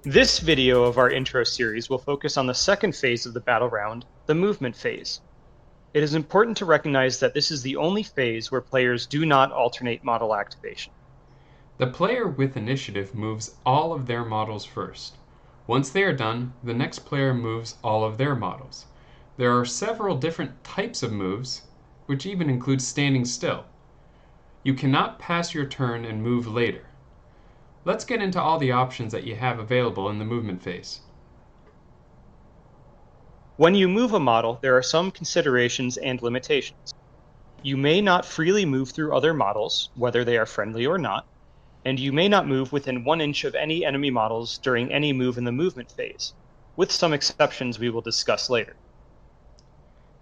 This video of our intro series will focus on the second phase of the battle round, the movement phase. It is important to recognize that this is the only phase where players do not alternate model activation. The player with initiative moves all of their models first. Once they are done, the next player moves all of their models. There are several different types of moves, which even include standing still. You cannot pass your turn and move later. Let's get into all the options that you have available in the movement phase. When you move a model, there are some considerations and limitations. You may not freely move through other models, whether they are friendly or not, and you may not move within 1 inch of any enemy models during any move in the movement phase, with some exceptions we will discuss later.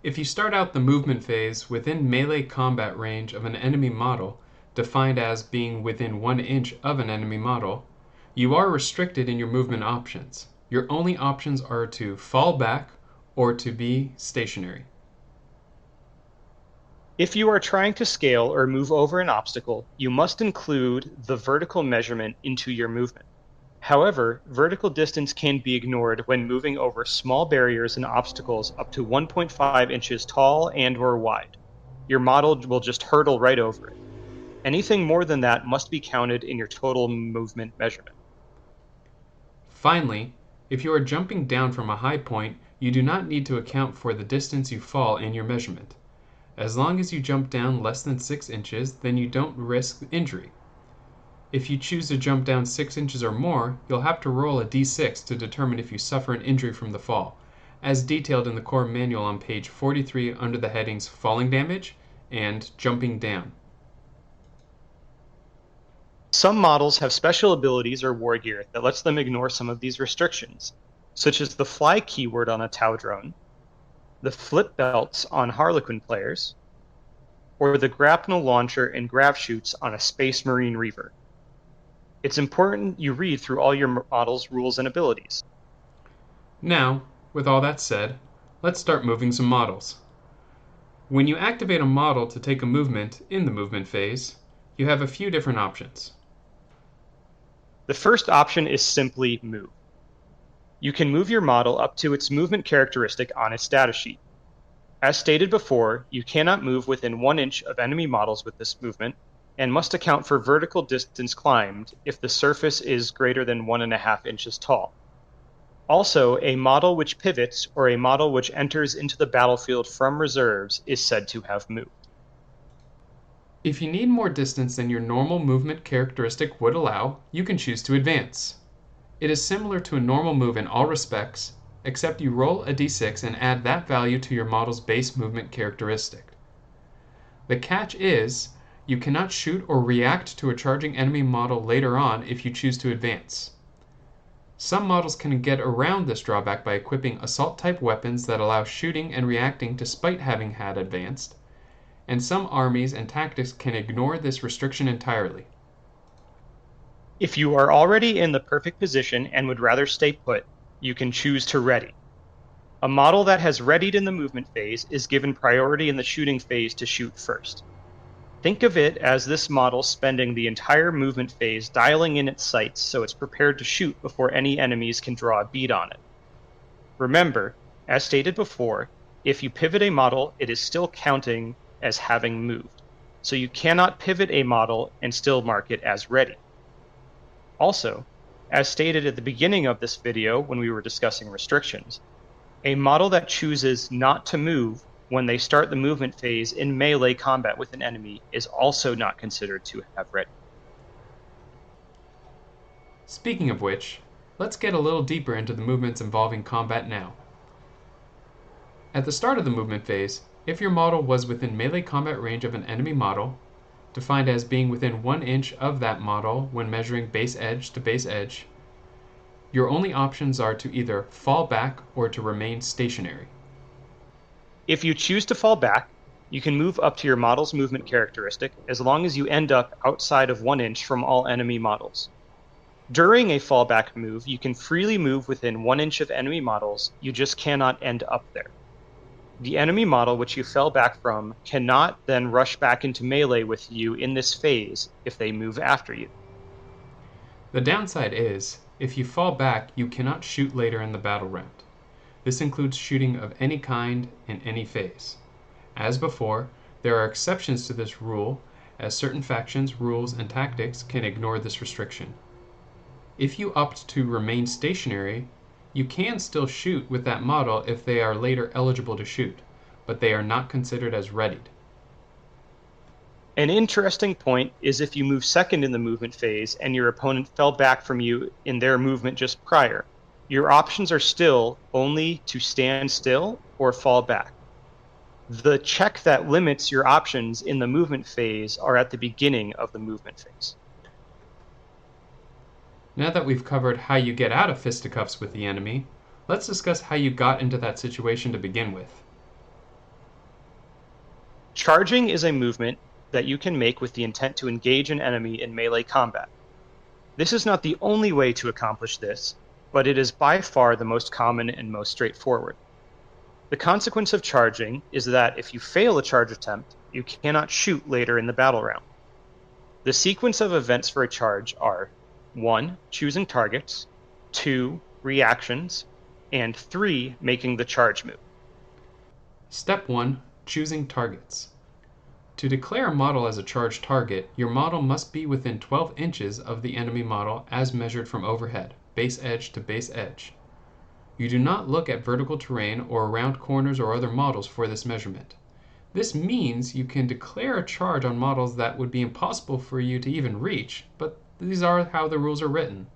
If you start out the movement phase within melee combat range of an enemy model, defined as being within 1 inch of an enemy model, you are restricted in your movement options. Your only options are to fall back or to be stationary. If you are trying to scale or move over an obstacle, you must include the vertical measurement into your movement. However, vertical distance can be ignored when moving over small barriers and obstacles up to 1.5 inches tall and/or wide. Your model will just hurtle right over it. Anything more than that must be counted in your total movement measurement. Finally, if you are jumping down from a high point, you do not need to account for the distance you fall in your measurement. As long as you jump down less than 6 inches, then you don't risk injury. If you choose to jump down 6 inches or more, you'll have to roll a d6 to determine if you suffer an injury from the fall, as detailed in the core manual on page 43 under the headings Falling Damage and Jumping Down. Some models have special abilities or war gear that lets them ignore some of these restrictions, such as the fly keyword on a Tau drone, the flip belts on Harlequin players, or the grapnel launcher and grav chutes on a Space Marine Reaver. It's important you read through all your model's rules and abilities. Now, with all that said, let's start moving some models. When you activate a model to take a movement in the movement phase, you have a few different options. The first option is simply move. You can move your model up to its movement characteristic on its data sheet. As stated before, you cannot move within 1 inch of enemy models with this movement, and must account for vertical distance climbed if the surface is greater than 1.5 inches tall. Also, a model which pivots or a model which enters into the battlefield from reserves is said to have moved. If you need more distance than your normal movement characteristic would allow, you can choose to advance. It is similar to a normal move in all respects, except you roll a d6 and add that value to your model's base movement characteristic. The catch is, you cannot shoot or react to a charging enemy model later on if you choose to advance. Some models can get around this drawback by equipping assault-type weapons that allow shooting and reacting despite having had advanced, and some armies and tactics can ignore this restriction entirely. If you are already in the perfect position and would rather stay put, you can choose to ready. A model that has readied in the movement phase is given priority in the shooting phase to shoot first. Think of it as this model spending the entire movement phase dialing in its sights so it's prepared to shoot before any enemies can draw a bead on it. Remember, as stated before, if you pivot a model, it is still counting as having moved, so you cannot pivot a model and still mark it as ready. Also, as stated at the beginning of this video when we were discussing restrictions, a model that chooses not to move when they start the movement phase in melee combat with an enemy is also not considered to have ready. Speaking of which, let's get a little deeper into the movements involving combat now. At the start of the movement phase, if your model was within melee combat range of an enemy model, defined as being within 1 inch of that model when measuring base edge to base edge, your only options are to either fall back or to remain stationary. If you choose to fall back, you can move up to your model's movement characteristic as long as you end up outside of 1 inch from all enemy models. During a fallback move, you can freely move within 1 inch of enemy models, you just cannot end up there. The enemy model which you fell back from cannot then rush back into melee with you in this phase if they move after you. The downside is, If you fall back, you cannot shoot later in the battle round. This includes shooting of any kind in any phase. As before, there are exceptions to this rule, as certain factions, rules, and tactics can ignore this restriction. If you opt to remain stationary, you can still shoot with that model if they are later eligible to shoot, but they are not considered as readied. An interesting point is if you move second in the movement phase and your opponent fell back from you in their movement just prior, your options are still only to stand still or fall back. The check that limits your options in the movement phase are at the beginning of the movement phase. Now that we've covered how you get out of fisticuffs with the enemy, let's discuss how you got into that situation to begin with. Charging is a movement that you can make with the intent to engage an enemy in melee combat. This is not the only way to accomplish this, but it is by far the most common and most straightforward. The consequence of charging is that if you fail a charge attempt, you cannot shoot later in the battle round. The sequence of events for a charge are 1. Choosing targets, 2. Reactions, and 3. Making the charge move. Step 1. Choosing targets. To declare a model as a charged target, your model must be within 12 inches of the enemy model as measured from overhead, base edge to base edge. You do not look at vertical terrain or around corners or other models for this measurement. This means you can declare a charge on models that would be impossible for you to even reach, but these are how the rules are written.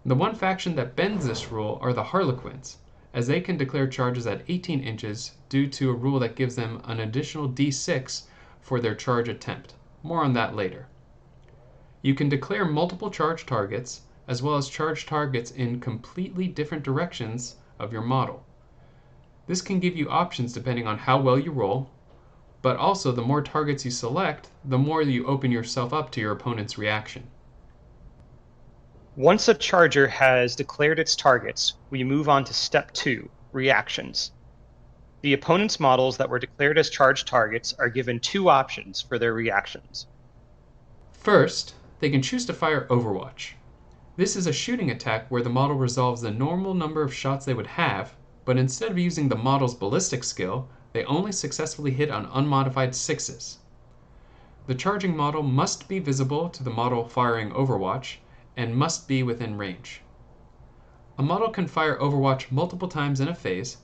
The one faction that bends this rule are the Harlequins, as they can declare charges at 18 inches due to a rule that gives them an additional d6 for their charge attempt. More on that later. You can declare multiple charge targets, as well as charge targets in completely different directions of your model. This can give you options depending on how well you roll, but also the more targets you select, the more you open yourself up to your opponent's reaction. Once a charger has declared its targets, we move on to step 2, reactions. The opponent's models that were declared as charged targets are given 2 options for their reactions. First, they can choose to fire Overwatch. This is a shooting attack where the model resolves the normal number of shots they would have, but instead of using the model's ballistic skill, they only successfully hit on unmodified 6s. The charging model must be visible to the model firing Overwatch and must be within range. A model can fire Overwatch multiple times in a phase,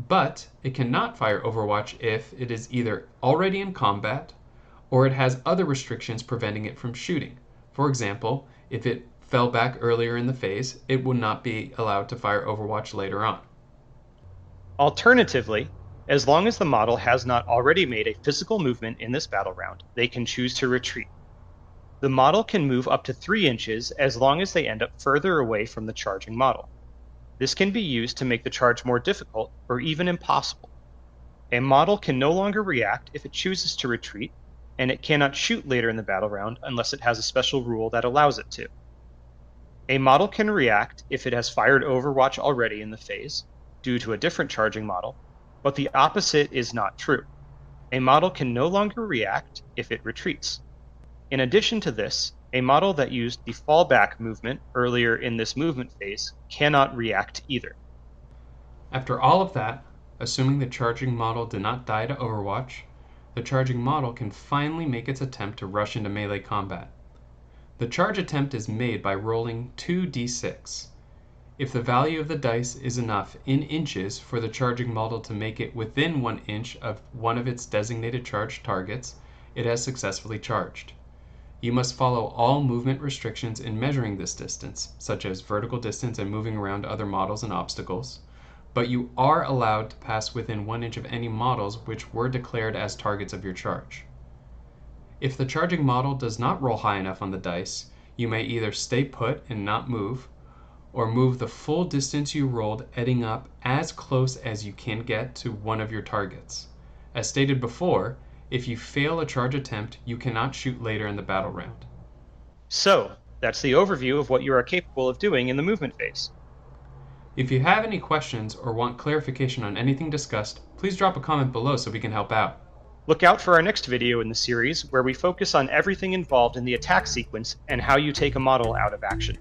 but it cannot fire Overwatch if it is either already in combat or it has other restrictions preventing it from shooting. For example, if it fell back earlier in the phase, it will not be allowed to fire Overwatch later on. Alternatively, as long as the model has not already made a physical movement in this battle round, they can choose to retreat. The model can move up to 3 inches as long as they end up further away from the charging model. This can be used to make the charge more difficult or even impossible. A model can no longer react if it chooses to retreat, and it cannot shoot later in the battle round unless it has a special rule that allows it to. A model can react if it has fired Overwatch already in the phase, due to a different charging model, but the opposite is not true. A model can no longer react if it retreats. In addition to this, a model that used the fallback movement earlier in this movement phase cannot react either. After all of that, assuming the charging model did not die to Overwatch, the charging model can finally make its attempt to rush into melee combat. The charge attempt is made by rolling 2d6. If the value of the dice is enough in inches for the charging model to make it within 1 inch of one of its designated charged targets, it has successfully charged. You must follow all movement restrictions in measuring this distance, such as vertical distance and moving around other models and obstacles, but you are allowed to pass within 1 inch of any models which were declared as targets of your charge. If the charging model does not roll high enough on the dice, you may either stay put and not move, or move the full distance you rolled, edging up as close as you can get to one of your targets. As stated before, if you fail a charge attempt, you cannot shoot later in the battle round. So, that's the overview of what you are capable of doing in the movement phase. If you have any questions or want clarification on anything discussed, please drop a comment below so we can help out. Look out for our next video in the series where we focus on everything involved in the attack sequence and how you take a model out of action.